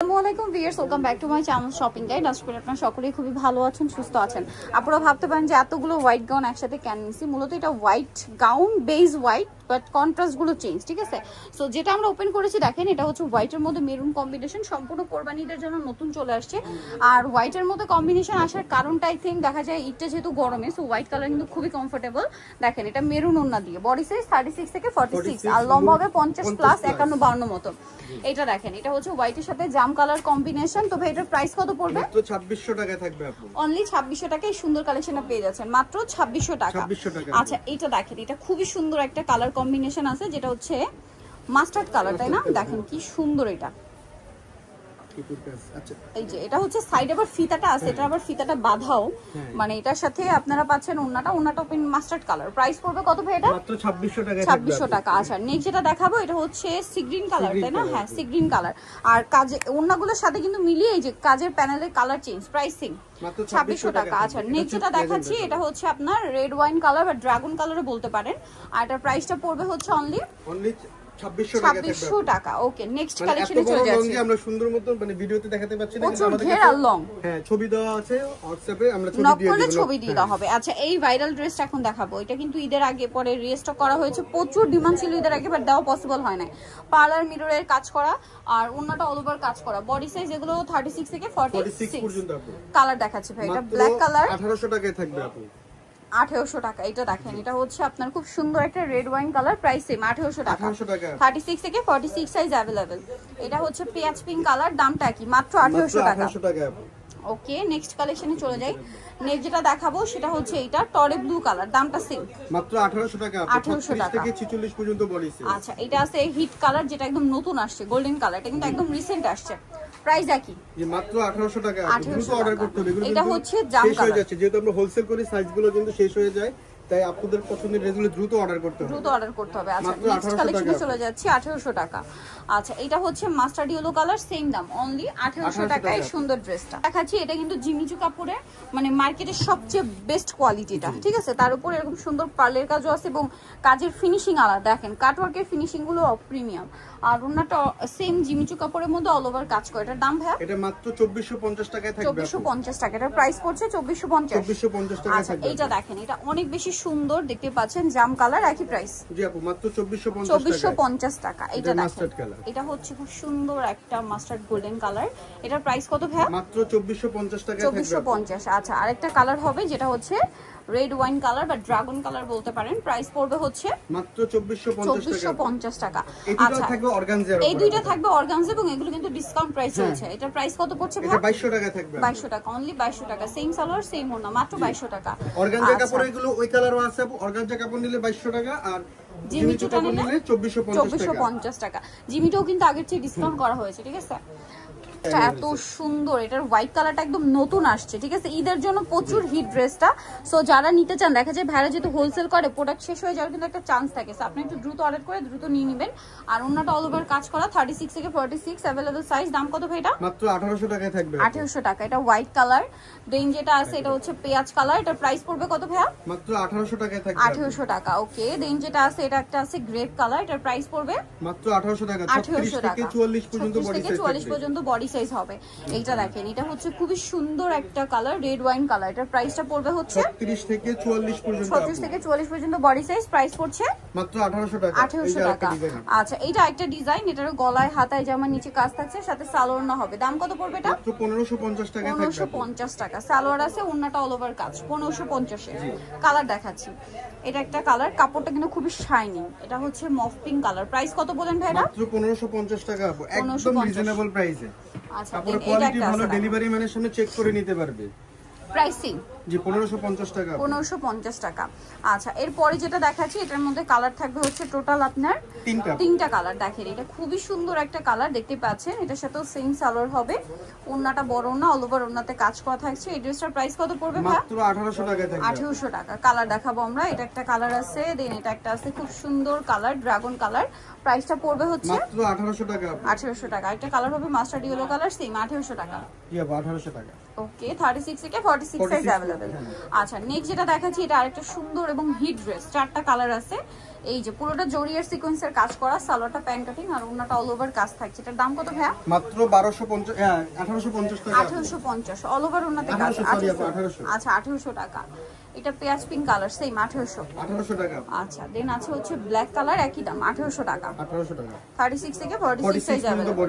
আসসালামু viewers, welcome back to my channel shopping guide. আশা করি আপনারা সকলেই খুবই ভালো আছেন, সুস্থ আছেন। আপনারা ভাবতে পারেন যে এতগুলো হোয়াইট গাউন একসাথে কেন নিছি। মূলত এটা white gown, beige white, but কন্ট্রাস্টগুলো চেঞ্জ, ঠিক আছে। সো যেটা আমরা ওপেন করেছি দেখেন, এটা হচ্ছে হোয়াইটের মধ্যে মেরুন কম্বিনেশন, সম্পূর্ণ কোরবানিদের জন্য নতুন চলে আসছে। আর হোয়াইটের মধ্যে কম্বিনেশন আসার কারণটা আই থিঙ্ক দেখা যায় ঈদটা যেহেতু গরমে, সো হোয়াইট কালার কিন্তু খুবই কমফোর্টেবল। দেখেন এটা মেরুন ওড়না দিয়ে, বডি সাইজ 36 থেকে 46 আর লম্বা হবে 50 প্লাস 51-52 মতো। এটা দেখেন, এটা হচ্ছে হোয়াইটের সাথে জাম কালার কম্বিনেশন। তো ভাই এটার প্রাইস কত পড়বে? মাত্র 2600 টাকায় থাকবে আপু। অনলি 2600 টাকায় সুন্দর কালেকশনে পেয়ে যাচ্ছেন, মাত্র 2600 টাকা। আচ্ছা এটা দেখেন, এটা খুবই সুন্দর একটা কালার কম্বিনেশন আছে, যেটা হচ্ছে মাস্টার্ড কালার, তাই না? দেখেন কি সুন্দর এটা। এই যে এটা হচ্ছে সাইড আবার ফিতাটা আছে, এটা আবার ফিতাটা বাঁধাও, মানে এটার সাথে আপনারা পাচ্ছেন ওন্নাটা ওপেন মাস্টার্ড কালার। প্রাইস পড়বে কত ভাই এটা? মাত্র 2600 টাকা। 2600 টাকা। আচ্ছা নেক্সট যেটা দেখাবো এটা হচ্ছে সি গ্রিন কালার, তাই না? হ্যাঁ সি গ্রিন কালার। আর কাজে ওন্নাগুলোর সাথে কিন্তু মিলিয়ে এই যে কাজের প্যানেলের কালার চেঞ্জ, প্রাইসিং 2600 টাকা। আচ্ছা নেক্সট যেটা দেখাচ্ছি এটা হচ্ছে আপনার রেড ওয়াইন কালার বা ড্রাগন কালারও বলতে পারেন। আর এটার প্রাইসটা পড়বে হচ্ছে অনলি 2600 টাকা। ওকে নেক্সট কালেকশনে চলে যাচ্ছি। আমরা সুন্দর মতো মানে ভিডিওতে দেখাতে পাচ্ছি না, কিন্তু আমাদের কাছে লং হ্যাঁ ছবি দেওয়া আছে WhatsApp এ, আমরা ছবি দিয়ে দেওয়া হবে। আচ্ছা এই ভাইরাল ড্রেসটা এখন দেখাবো। এটা কিন্তু ঈদের আগে পরে রিস্টক করা হয়েছে, প্রচুর ডিমান্ড ছিল ঈদের আগে, বাট দেওয়া পসিবল হয় না। পার্লার মিররের কাজ করা আর ওন্নাটা অল ওভার কাজ করা, বডি সাইজ এগুলো 36 থেকে 46 পর্যন্ত আপু। কালার দেখাচ্ছি ভাই, এটা ব্ল্যাক কালার, 1800 টাকায় থাকবে আপু। 1800 টাকা। এটা দেখেন, এটা হচ্ছে আপনার খুব সুন্দর একটা red wine colour, price same 1800 টাকা। 36 থেকে 46 সাইজ अवेलेबल। এটা হচ্ছে পেঁয়াজ পিঙ্ক কালার, দামটা কি? মাত্র 1800 টাকা। ওকে নেক্সট কালেকশনে চলে যাই। নেক্সট যেটা দেখাবো সেটা হচ্ছে এটা টরে ব্লু কালার, দামটা সেম মাত্র 1800 টাকা। 1800 টাকা থেকে 46 পর্যন্ত বডি সাইজ। আচ্ছা এটা আছে হিট কালার, যেটা একদম নতুন আসছে, গোল্ডেন কালার, এটা কিন্তু একদম রিসেন্ট আসছে। প্রাইস একই যে মাত্র 1800 টাকা। দ্রুত অর্ডার করতে হবে, এগুলো এটা হচ্ছে জাম কালার, শেষ হয়ে যাচ্ছে যেহেতু আমরা হোলসেল করি, সাইজগুলো কিন্তু শেষ হয়ে যায়, তাই আপনাদের পছন্দের ড্রেসগুলো দ্রুত অর্ডার করতে হবে। আচ্ছা নেক্সট কালেকশনে চলে যাচ্ছি। 1800 টাকা। আচ্ছা এটা হচ্ছে মাস্টার্ড ইয়েলো কালার, সেম দাম অনলি 1800 টাকায় সুন্দর ড্রেসটা দেখাচ্ছি। এটা কিন্তু জিমিচু কাপড়ের মানে মার্কেটের সবচেয়ে বেস্ট কোয়ালিটিটা, ঠিক আছে। তার উপর এরকম সুন্দর পার্লের কাজও আছে এবং কাজের ফিনিশিং আলাদা। দেখেন কাটওয়ার্কের ফিনিশিং গুলো প্রিমিয়াম। আর ওন্নাটা সেম জিমিচু কাপড়ের মধ্যে অল ওভার কাজ করে। এটার দাম ভাই এটা মাত্র 2450 টাকায় থাকবে। 2450 টাকা। এটার প্রাইস পড়ছে 2450 টাকা। আচ্ছা এইটা দেখেন, এটা অনেক বেশি সুন্দর, দেখতে পাচ্ছেন জাম কালার, একই প্রাইস। জি আপু মাত্র 2450 টাকা। এটা দেখেন, এটা হচ্ছে খুব সুন্দর একটা মাস্টার্ড গোল্ডেন কালার। এটার প্রাইস কত ভাই? মাত্র 2450 টাকা থাকবে। 2450। আচ্ছা আরেকটা কালার হবে যেটা হচ্ছে রেড ওয়াইন কালার বা ড্রাগন কালার বলতে পারেন। প্রাইস পড়বে হচ্ছে মাত্র 2450 টাকা। আচ্ছা থাকবে অর্গানজা, এই দুইটা থাকবে অর্গানজা এবং এগুলো কিন্তু ডিসকাউন্ট প্রাইস চলছে। এটার প্রাইস কত পড়ছে ভাই? এটা 2200 টাকা থাকবে। 2200 টাকা, অনলি 2200 টাকা। সেম সালোয়ার সেম ওন্না, মাত্র 2200 টাকা। অর্গানজা কাপড় এগুলো ওই কালারও আছে আপু। অর্গানজা কাপড় নিলে 2200 টাকা আর জিমিচুটা নিলে 2450 টাকা। জিমিটাও কিন্তু আগের চেয়ে ডিসকাউন্ট করা হয়েছে, ঠিক আছে। এত সুন্দর, এটার হোয়াইট কালারটা একদম নতুন আসছে, ঠিক আছে। ঈদের জন্য প্রচুর হিট ড্রেসটা। সো যারা নিতে চান, দেখা যায় ভাইরা যেহেতু হোলসেল করে, প্রোডাক্ট শেষ হয়ে যাওয়ার কিন্তু একটা চান্স থাকে। সো আপনি একটু দ্রুত অর্ডার করে দ্রুত নিয়ে নেবেন। আর ওন্নাটা অল ওভার কাজ করা, 36 থেকে 46 अवेलेबल সাইজ। দাম কত ভাই এটা? মাত্র 1800 টাকায় থাকবে। 1800 টাকা। এটা হোয়াইট কালার। দেন যেটা আছে এটা হচ্ছে পেঁয়াজ কালার। এটার প্রাইস পড়বে কত ভাইয়া? মাত্র 1800 টাকায় থাকবে। 1800 টাকা। ওকে দেন যেটা আছে এটা একটা আছে গ্রেপ কালার। এটার প্রাইস পড়বে মাত্র 1800 টাকা। 36 থেকে 44 পর্যন্ত বডি সাইজ, 44 পর্যন্ত বডি সাইজ হবে। এইটা দেখেন, এটা হচ্ছে খুবই সুন্দর একটা কালার, রেড ওয়াইন কালার। এটার প্রাইসটা পড়বে হচ্ছে 36 থেকে 44 পর্যন্ত। 36 থেকে 44 পর্যন্ত বডি সাইজ। প্রাইস পড়ছে মাত্র 1800 টাকা। 1800 টাকা। আচ্ছা এটা একটা ডিজাইন, এটার গলায় হাতায় জামার নিচে কাজ থাকছে, সাথে সালোয়ার না হবে। দাম কত পড়বে এটা? মাত্র 1550 টাকা থাকবে। 1550 টাকা। সালোয়ার আছে, ওন্নাটা অল ওভার কাজ। 1550 এ কালার দেখাচ্ছি। এটা একটা কালার, কাপড়টা কিন্তু খুবই শাইনিং। এটা হচ্ছে মফ পিঙ্ক কালার। প্রাইস কত বলেন ভাই এটা? মাত্র 1550 টাকা আপু, একদম রিজনেবল প্রাইসে। আচ্ছা আপনার কোয়ালিটি ভালো, ডেলিভারি ম্যানের সামনে চেক করে নিতে পারবে। প্রাইসিং জি 1550 টাকা। 1550 টাকা। আচ্ছা এরপরে যেটা দেখাচ্ছি এটার মধ্যে কালার থাকবে হচ্ছে টোটাল আপনার তিনটা কালার। দেখেন এটা খুবই সুন্দর একটা কালার, দেখতে পাচ্ছেন। এটার সাথেও সেম সালোয়ার হবে, ওন্নাটা বড় ওন্না, অল ওভার ওন্নাতে কাজ করা থাকছে। এই ড্রেসটার প্রাইস কত পড়বে ভাই? মাত্র 1800 টাকা থাকবে। 1800 টাকা। কালার দেখাবো আমরা। এটা একটা কালার আছে, দেন এটা একটা আছে খুব সুন্দর কালার, ড্রাগন কালার। প্রাইসটা পড়বে হচ্ছে মাত্র 1800 টাকা। 1800 টাকা। একটা কালার হবে মাস্টার্ড ইয়েলো কালার, সেম 1800 টাকা। জি আপু 1800 টাকা। ওকে 36 থেকে 46 সাইজ अवेलेबल। আচ্ছা নেক্সট যেটা দেখাচ্ছি এটা আরেকটা সুন্দর এবং হিট ড্রেস, চারটা কালার আছে। এই যে পুরোটা জরিয়ার সিকোয়েন্সের কাজ করা, সালোয়ারটা প্যান্ট কাটিং আর ওন্নাটা অল ওভার কাজ থাকছে। এটার দাম কত ভাইয়া? মাত্র 1250, হ্যাঁ 1850 টাকা। 1850 অল ওভার ওন্নাতে কাজ। 1800। আচ্ছা 1800 টাকা। এটা পেঁয়াজ পিঙ্ক কালার সেম 1800 টাকা। আচ্ছা দেন আছে হচ্ছে ব্ল্যাক কালার, একই দাম 1800 টাকা। 36 থেকে 46 সাইজ अवेलेबल।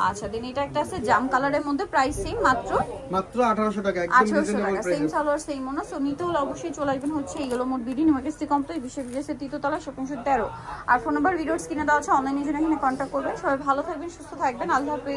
আচ্ছা দেন এটা একটা আছে জাম কালারের মধ্যে, প্রাইস সেম মাত্র 1800 টাকা, একদম 1800 টাকা। রিজনেবল সেম সালোয়ার সেম ওনা। সো নিতে হলে অবশ্যই চলে আসবেন হচ্ছে এইগুলো মোট বিডি নিমার্কেসি কমপ্লেক্স বিশ্ববিদ্যালয়ের তৃতীয়তলা শপিং 13। আর ফোন নাম্বার ভিডিওর স্ক্রিনে দেওয়া আছে, অনলাইনে জন্য এখানে কন্ট্যাক্ট করবেন। সবাই ভালো থাকবেন, সুস্থ থাকবেন, আল্লাহ হাফেজ।